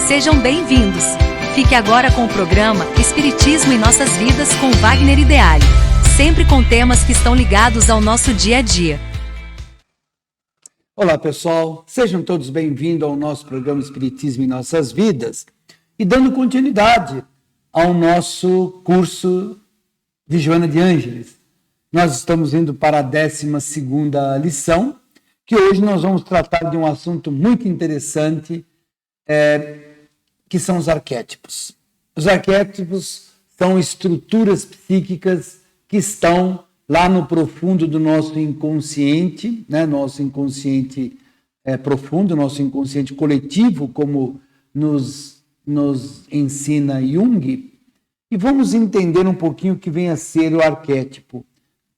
Sejam bem-vindos. Fique agora com o programa Espiritismo em Nossas Vidas com Wagner Ideale, sempre com temas que estão ligados ao nosso dia a dia. Olá pessoal, sejam todos bem-vindos ao nosso programa Espiritismo em Nossas Vidas e dando continuidade ao nosso curso de Joana de Ângeles. Nós estamos indo para a 12ª lição, que hoje nós vamos tratar de um assunto muito interessante, que são os arquétipos. Os arquétipos são estruturas psíquicas que estão lá no profundo do nosso inconsciente, né? Nosso inconsciente profundo, nosso inconsciente coletivo, como nos ensina Jung, e vamos entender um pouquinho o que vem a ser o arquétipo.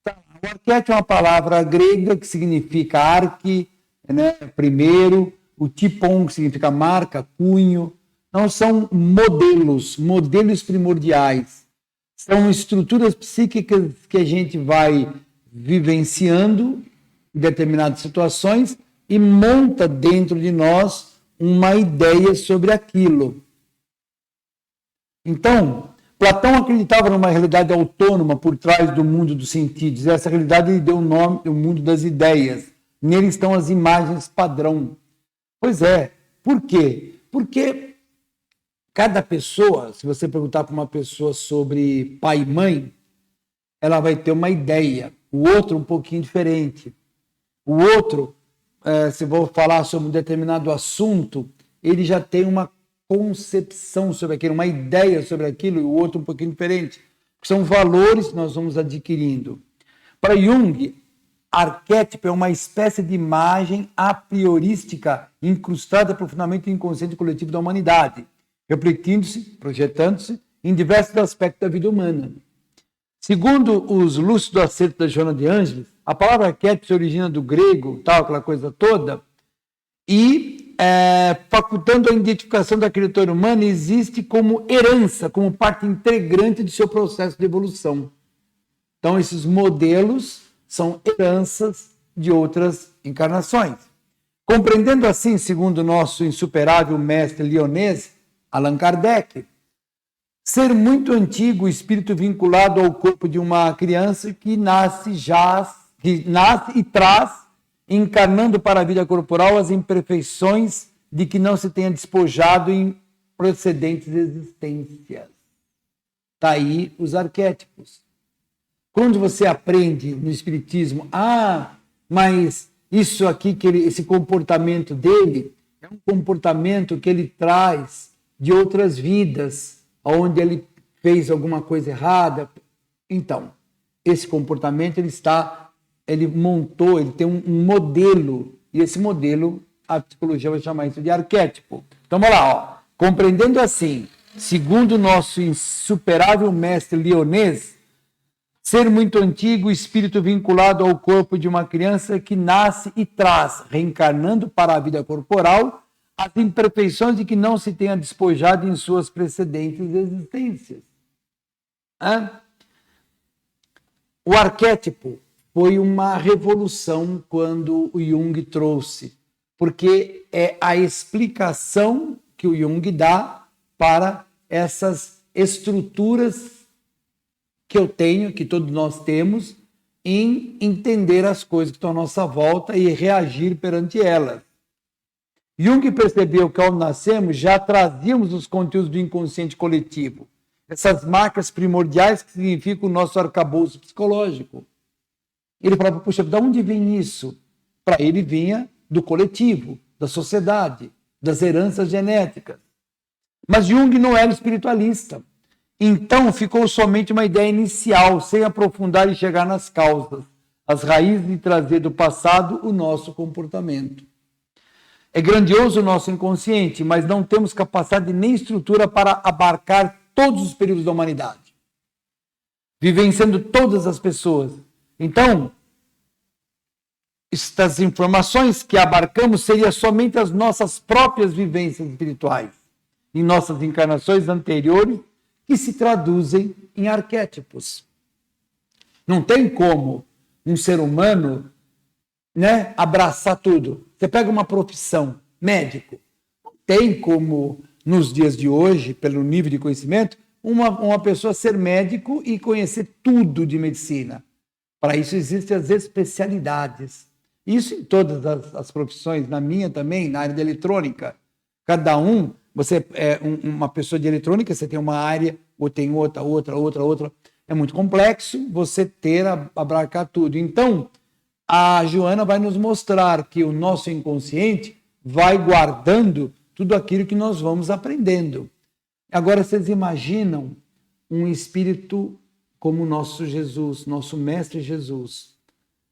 O arquétipo é uma palavra grega que significa arque, né? Primeiro, o tipon, que significa marca, cunho. Não são modelos primordiais. São estruturas psíquicas que a gente vai vivenciando em determinadas situações e monta dentro de nós uma ideia sobre aquilo. Então, Platão acreditava numa realidade autônoma por trás do mundo dos sentidos. Essa realidade lhe deu o nome do mundo das ideias. Nele estão as imagens padrão. Pois é. Por quê? Porque cada pessoa, se você perguntar para uma pessoa sobre pai e mãe, ela vai ter uma ideia. O outro um pouquinho diferente. O outro, se vou falar sobre um determinado assunto, ele já tem uma concepção sobre aquilo, uma ideia sobre aquilo, e o outro um pouquinho diferente. São valores que nós vamos adquirindo. Para Jung, arquétipo é uma espécie de imagem a priorística incrustada profundamente no inconsciente coletivo da humanidade, refletindo-se, projetando-se em diversos aspectos da vida humana. Segundo os lúcidos acertos da Joana de Ângeles, a palavra arquétipo se origina do grego, tal, aquela coisa toda, e facultando a identificação da criatura humana, existe como herança, como parte integrante do seu processo de evolução. Então, esses modelos são heranças de outras encarnações. Compreendendo assim, segundo o nosso insuperável mestre lyonês, Allan Kardec, ser muito antigo o espírito vinculado ao corpo de uma criança que nasce e traz, encarnando para a vida corporal as imperfeições de que não se tenha despojado em precedentes existências. Está aí os arquétipos. Quando você aprende no Espiritismo, mas isso aqui, esse comportamento dele, é um comportamento que ele traz de outras vidas, onde ele fez alguma coisa errada. Então, esse comportamento ele montou, ele tem um modelo, e esse modelo, a psicologia vai chamar isso de arquétipo. Então, vamos lá, compreendendo assim, segundo o nosso insuperável mestre lyonês, ser muito antigo, espírito vinculado ao corpo de uma criança que nasce e traz, reencarnando para a vida corporal, as imperfeições de que não se tenha despojado em suas precedentes existências. O arquétipo foi uma revolução quando o Jung trouxe, porque é a explicação que o Jung dá para essas estruturas que eu tenho, que todos nós temos, em entender as coisas que estão à nossa volta e reagir perante elas. Jung percebeu que ao nascermos já trazíamos os conteúdos do inconsciente coletivo, essas marcas primordiais que significam o nosso arcabouço psicológico. Ele falava, puxa, de onde vem isso? Para ele vinha do coletivo, da sociedade, das heranças genéticas. Mas Jung não era espiritualista. Então ficou somente uma ideia inicial, sem aprofundar e chegar nas causas, as raízes de trazer do passado o nosso comportamento. É grandioso o nosso inconsciente, mas não temos capacidade nem estrutura para abarcar todos os períodos da humanidade, vivenciando todas as pessoas. Então, estas informações que abarcamos seriam somente as nossas próprias vivências espirituais, em nossas encarnações anteriores, que se traduzem em arquétipos. Não tem como um ser humano, abraçar tudo. Você pega uma profissão, médico, não tem como nos dias de hoje, pelo nível de conhecimento, uma pessoa ser médico e conhecer tudo de medicina. Para isso existem as especialidades. Isso em todas as profissões, na minha também, na área de eletrônica. Cada um, você é uma pessoa de eletrônica, você tem uma área, ou tem outra. É muito complexo você abarcar tudo. Então, a Joana vai nos mostrar que o nosso inconsciente vai guardando tudo aquilo que nós vamos aprendendo. Agora, vocês imaginam um espírito como o nosso Jesus, nosso Mestre Jesus.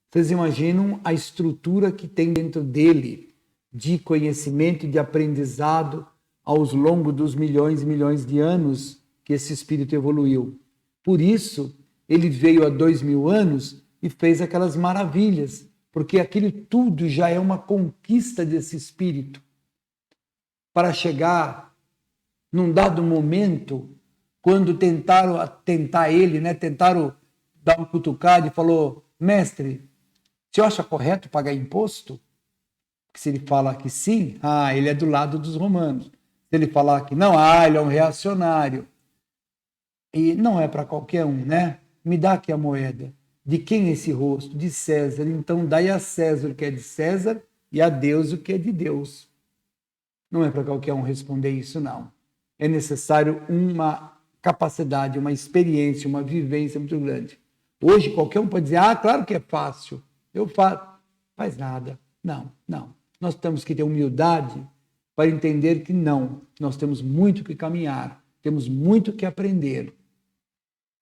Vocês imaginam a estrutura que tem dentro dele de conhecimento e de aprendizado aos longos dos milhões e milhões de anos que esse espírito evoluiu. Por isso, ele veio há 2000 anos e fez aquelas maravilhas, porque aquilo tudo já é uma conquista desse espírito. Para chegar num dado momento, quando tentaram dar uma cutucada e falou: mestre, você acha correto pagar imposto? Porque se ele falar que sim, ele é do lado dos romanos. Se ele falar que não, ele é um reacionário. E não é para qualquer um, né? Me dá aqui a moeda. De quem é esse rosto? De César. Então dai a César o que é de César e a Deus o que é de Deus. Não é para qualquer um responder isso, não. É necessário uma capacidade, uma experiência, uma vivência muito grande. Hoje qualquer um pode dizer, claro que é fácil. Eu faço. Faz nada. Não. Nós temos que ter humildade para entender que não. Nós temos muito que caminhar. Temos muito que aprender.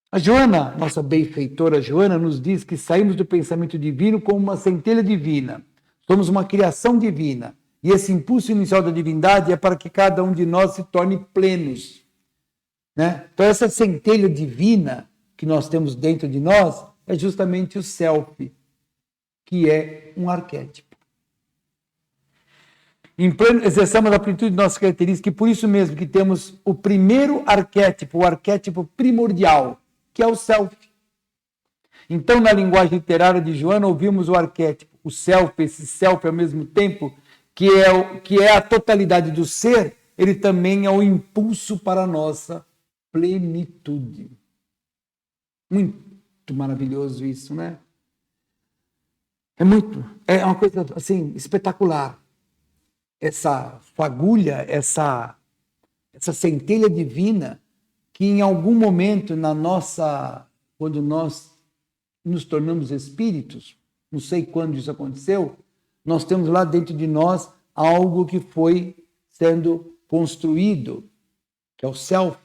A Joana, nossa benfeitora Joana, nos diz que saímos do pensamento divino como uma centelha divina. Somos uma criação divina. E esse impulso inicial da divindade é para que cada um de nós se torne plenos. Né? Então, essa centelha divina que nós temos dentro de nós é justamente o self, que é um arquétipo. Em pleno exerçamos a plenitude de nossas características, e por isso mesmo que temos o primeiro arquétipo, o arquétipo primordial, que é o self. Então, na linguagem literária de Joana, ouvimos o arquétipo, o self, esse self ao mesmo tempo, que é a totalidade do ser, ele também é o impulso para a nossa plenitude. Muito maravilhoso isso, né? É uma coisa assim espetacular. Essa fagulha, essa centelha divina que em algum momento quando nós nos tornamos espíritos, não sei quando isso aconteceu, nós temos lá dentro de nós algo que foi sendo construído, que é o self,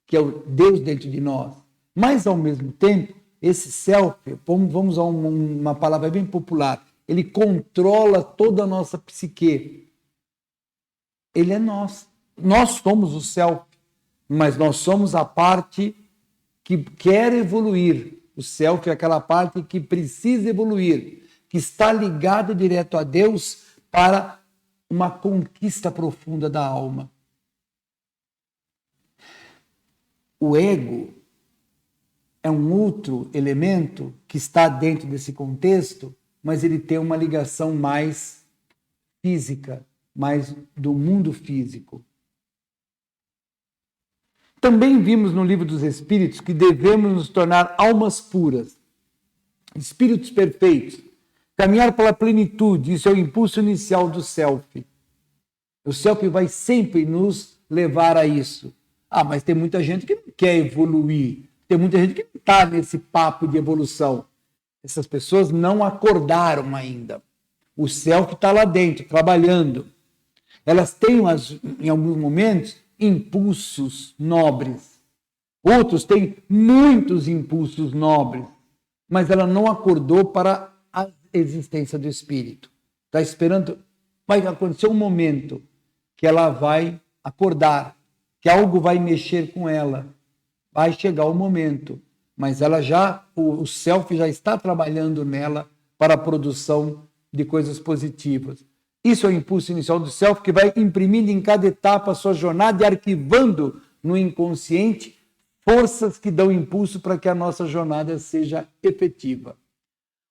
que é o Deus dentro de nós. Mas, ao mesmo tempo, esse self, vamos usar uma palavra bem popular, ele controla toda a nossa psique. Ele é nós. Nós somos o self, mas nós somos a parte que quer evoluir. O self é aquela parte que precisa evoluir, que está ligada direto a Deus para uma conquista profunda da alma. O ego é um outro elemento que está dentro desse contexto, mas ele tem uma ligação mais física, mais do mundo físico. Também vimos no Livro dos Espíritos que devemos nos tornar almas puras, espíritos perfeitos, caminhar pela plenitude, isso é o impulso inicial do self. O self vai sempre nos levar a isso. Mas tem muita gente que não quer evoluir, tem muita gente que não está nesse papo de evolução. Essas pessoas não acordaram ainda. O self está lá dentro, trabalhando. Elas têm, em alguns momentos, impulsos nobres. Outros têm muitos impulsos nobres, mas ela não acordou para a existência do espírito. Está esperando, vai acontecer um momento que ela vai acordar, que algo vai mexer com ela. Vai chegar o momento, mas o self já está trabalhando nela para a produção de coisas positivas. Isso é o impulso inicial do self que vai imprimindo em cada etapa a sua jornada e arquivando no inconsciente forças que dão impulso para que a nossa jornada seja efetiva.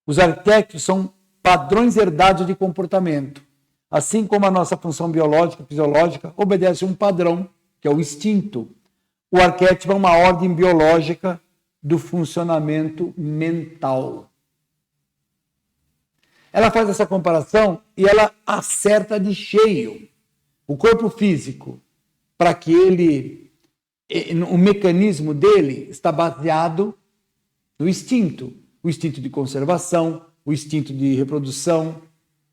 Os arquétipos são padrões herdados de comportamento. Assim como a nossa função biológica, fisiológica, obedece a um padrão que é o instinto. O arquétipo é uma ordem biológica do funcionamento mental. Ela faz essa comparação e ela acerta de cheio o corpo físico, para que o mecanismo dele está baseado no instinto. O instinto de conservação, o instinto de reprodução,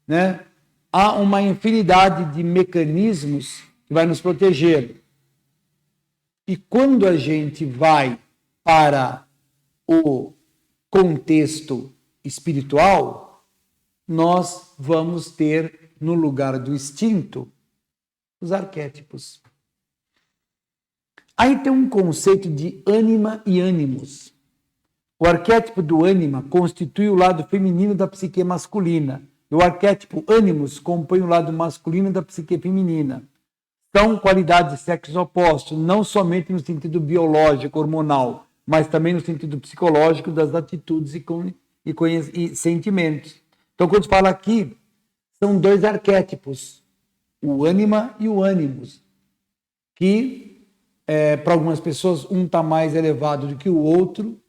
né? Há uma infinidade de mecanismos que vai nos proteger. E quando a gente vai para o contexto espiritual, nós vamos ter, no lugar do instinto, os arquétipos. Aí tem um conceito de ânima e ânimos. O arquétipo do ânima constitui o lado feminino da psique masculina. E o arquétipo ânimos compõe o lado masculino da psique feminina. São qualidades de sexos opostos, não somente no sentido biológico, hormonal, mas também no sentido psicológico das atitudes e sentimentos. Então, quando se fala aqui, são dois arquétipos, o ânima e o ânimos, que, para algumas pessoas, um está mais elevado do que o outro,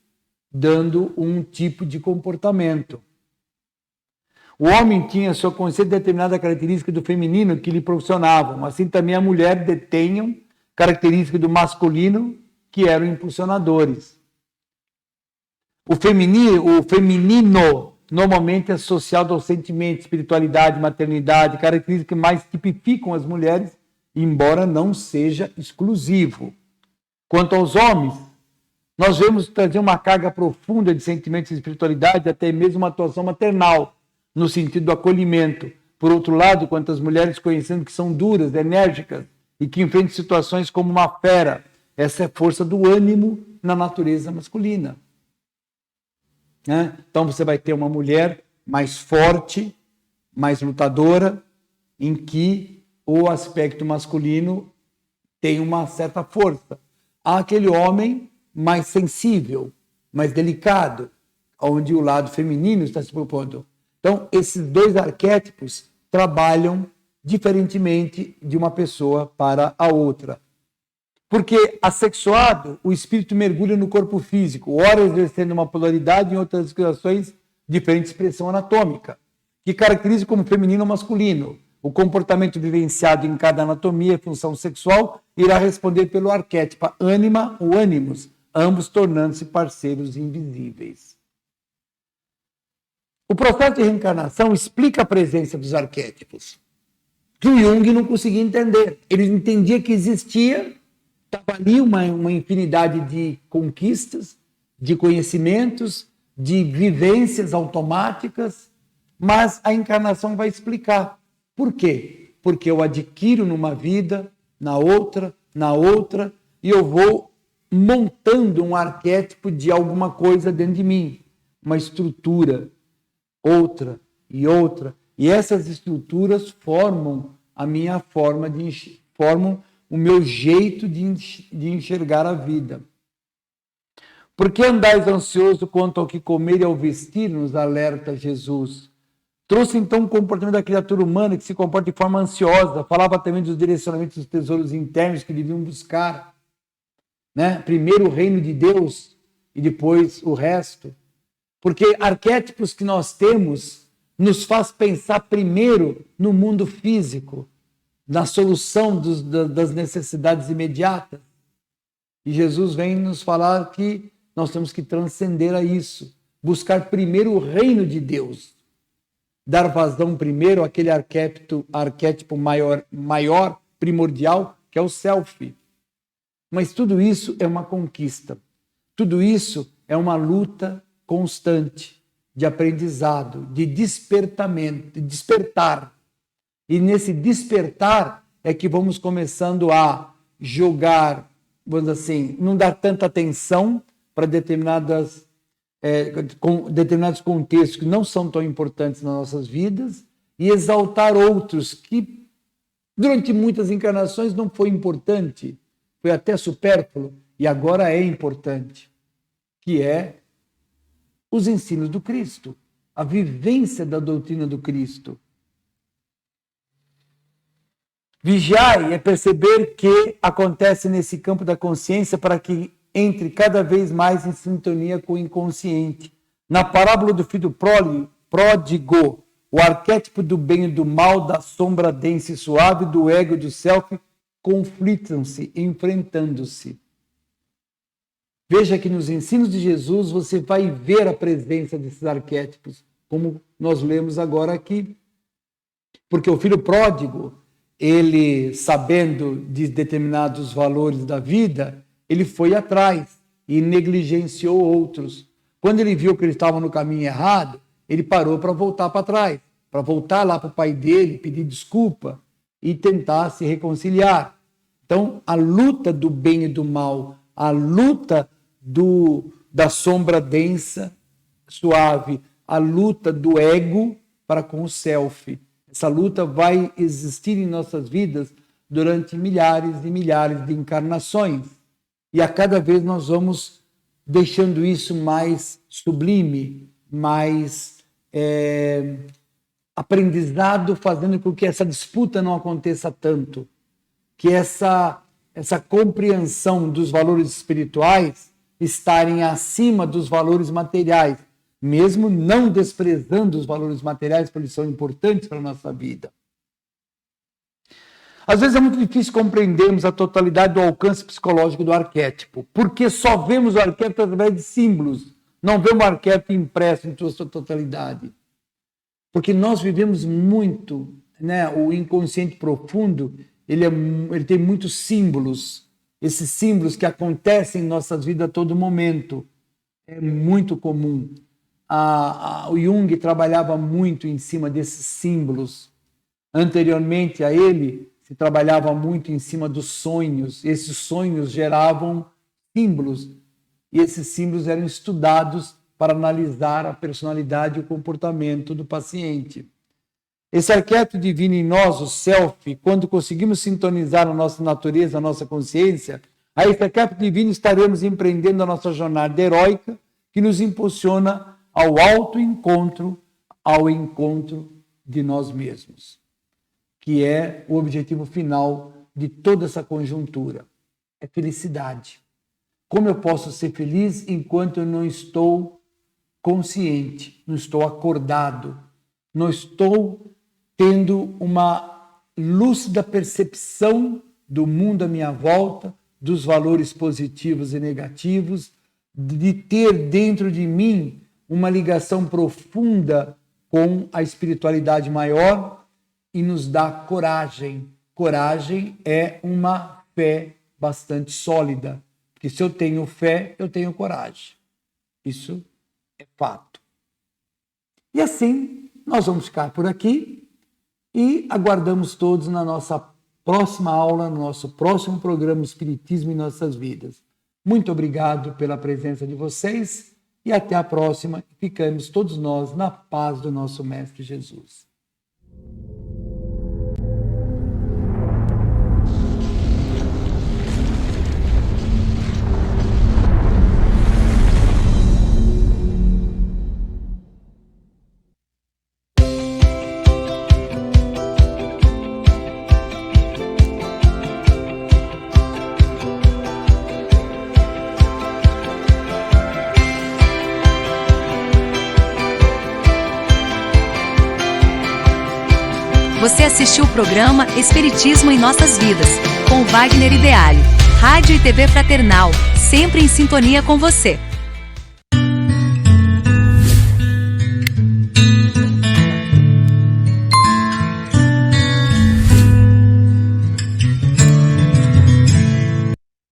dando um tipo de comportamento. O homem tinha sua consciência determinada característica do feminino que lhe proporcionavam, assim também a mulher detenham características do masculino que eram impulsionadores. O feminino normalmente é associado ao sentimento, espiritualidade, maternidade, características que mais tipificam as mulheres, embora não seja exclusivo. Quanto aos homens, nós vemos trazer uma carga profunda de sentimentos e espiritualidade, até mesmo uma atuação maternal, no sentido do acolhimento. Por outro lado, quanto às mulheres, conhecendo que são duras, enérgicas e que enfrentam situações como uma fera, essa é a força do ânimo na natureza masculina. Então você vai ter uma mulher mais forte, mais lutadora, em que o aspecto masculino tem uma certa força. Há aquele homem mais sensível, mais delicado, onde o lado feminino está se propondo. Então, esses dois arquétipos trabalham diferentemente de uma pessoa para a outra. Porque, assexuado, o espírito mergulha no corpo físico, ora exercendo uma polaridade, em outras situações, diferente expressão anatômica, que caracteriza como feminino ou masculino. O comportamento vivenciado em cada anatomia e função sexual irá responder pelo arquétipo ânima ou ânimos, ambos tornando-se parceiros invisíveis. O processo de reencarnação explica a presença dos arquétipos, que o Jung não conseguia entender. Ele entendia que existia, estava ali uma infinidade de conquistas, de conhecimentos, de vivências automáticas, mas a encarnação vai explicar. Por quê? Porque eu adquiro numa vida, na outra, e eu vou montando um arquétipo de alguma coisa dentro de mim, uma estrutura, outra e outra, e essas estruturas formam a minha forma formam o meu jeito de enxergar a vida. Por que andais ansioso quanto ao que comer e ao vestir, nos alerta Jesus. Trouxe então o comportamento da criatura humana que se comporta de forma ansiosa, falava também dos direcionamentos dos tesouros internos que deviam buscar, primeiro o reino de Deus e depois o resto. Porque arquétipos que nós temos nos faz pensar primeiro no mundo físico, na solução das necessidades imediatas. E Jesus vem nos falar que nós temos que transcender a isso, buscar primeiro o reino de Deus, dar vazão primeiro àquele arquétipo maior, primordial, que é o self. Mas tudo isso é uma conquista, tudo isso é uma luta constante de aprendizado, de despertamento, de despertar. E nesse despertar é que vamos começando a jogar, vamos dizer assim, não dar tanta atenção para determinados contextos que não são tão importantes nas nossas vidas e exaltar outros que durante muitas encarnações não foi importante, foi até supérfluo e agora é importante, que é os ensinos do Cristo, a vivência da doutrina do Cristo. Vigiai é perceber que acontece nesse campo da consciência para que entre cada vez mais em sintonia com o inconsciente. Na parábola do filho pródigo, o arquétipo do bem e do mal, da sombra densa e suave, do ego e do self, conflitam-se, enfrentando-se. Veja que nos ensinos de Jesus você vai ver a presença desses arquétipos, como nós lemos agora aqui. Porque o filho pródigo, ele, sabendo de determinados valores da vida, ele foi atrás e negligenciou outros. Quando ele viu que ele estava no caminho errado, ele parou para voltar para trás, para voltar lá para o pai dele, pedir desculpa e tentar se reconciliar. Então, a luta do bem e do mal, a luta da sombra densa, suave, a luta do ego para com o self. Essa luta vai existir em nossas vidas durante milhares e milhares de encarnações. E a cada vez nós vamos deixando isso mais sublime, mais aprendizado, fazendo com que essa disputa não aconteça tanto. Que essa compreensão dos valores espirituais estarem acima dos valores materiais, mesmo não desprezando os valores materiais, porque eles são importantes para a nossa vida. Às vezes é muito difícil compreendermos a totalidade do alcance psicológico do arquétipo, porque só vemos o arquétipo através de símbolos, não vemos o arquétipo impresso em sua totalidade. Porque nós vivemos muito, né? O inconsciente profundo, ele tem muitos símbolos, esses símbolos que acontecem em nossas vidas a todo momento. É muito comum. O Jung trabalhava muito em cima desses símbolos. Anteriormente a ele, se trabalhava muito em cima dos sonhos. Esses sonhos geravam símbolos. E esses símbolos eram estudados para analisar a personalidade e o comportamento do paciente. Esse arquétipo divino em nós, o self, quando conseguimos sintonizar a nossa natureza, a nossa consciência, a esse arquétipo divino estaremos empreendendo a nossa jornada heróica que nos impulsiona ao autoencontro, ao encontro de nós mesmos, que é o objetivo final de toda essa conjuntura. É felicidade. Como eu posso ser feliz enquanto eu não estou consciente, não estou acordado, não estou tendo uma lúcida percepção do mundo à minha volta, dos valores positivos e negativos, de ter dentro de mim uma ligação profunda com a espiritualidade maior e nos dá coragem. Coragem é uma fé bastante sólida, porque se eu tenho fé, eu tenho coragem. Isso é fato. E assim, nós vamos ficar por aqui e aguardamos todos na nossa próxima aula, no nosso próximo programa Espiritismo em Nossas Vidas. Muito obrigado pela presença de vocês e até a próxima. Ficamos todos nós na paz do nosso Mestre Jesus. Você assistiu o programa Espiritismo em Nossas Vidas, com Wagner Ideale. Rádio e TV Fraternal, sempre em sintonia com você.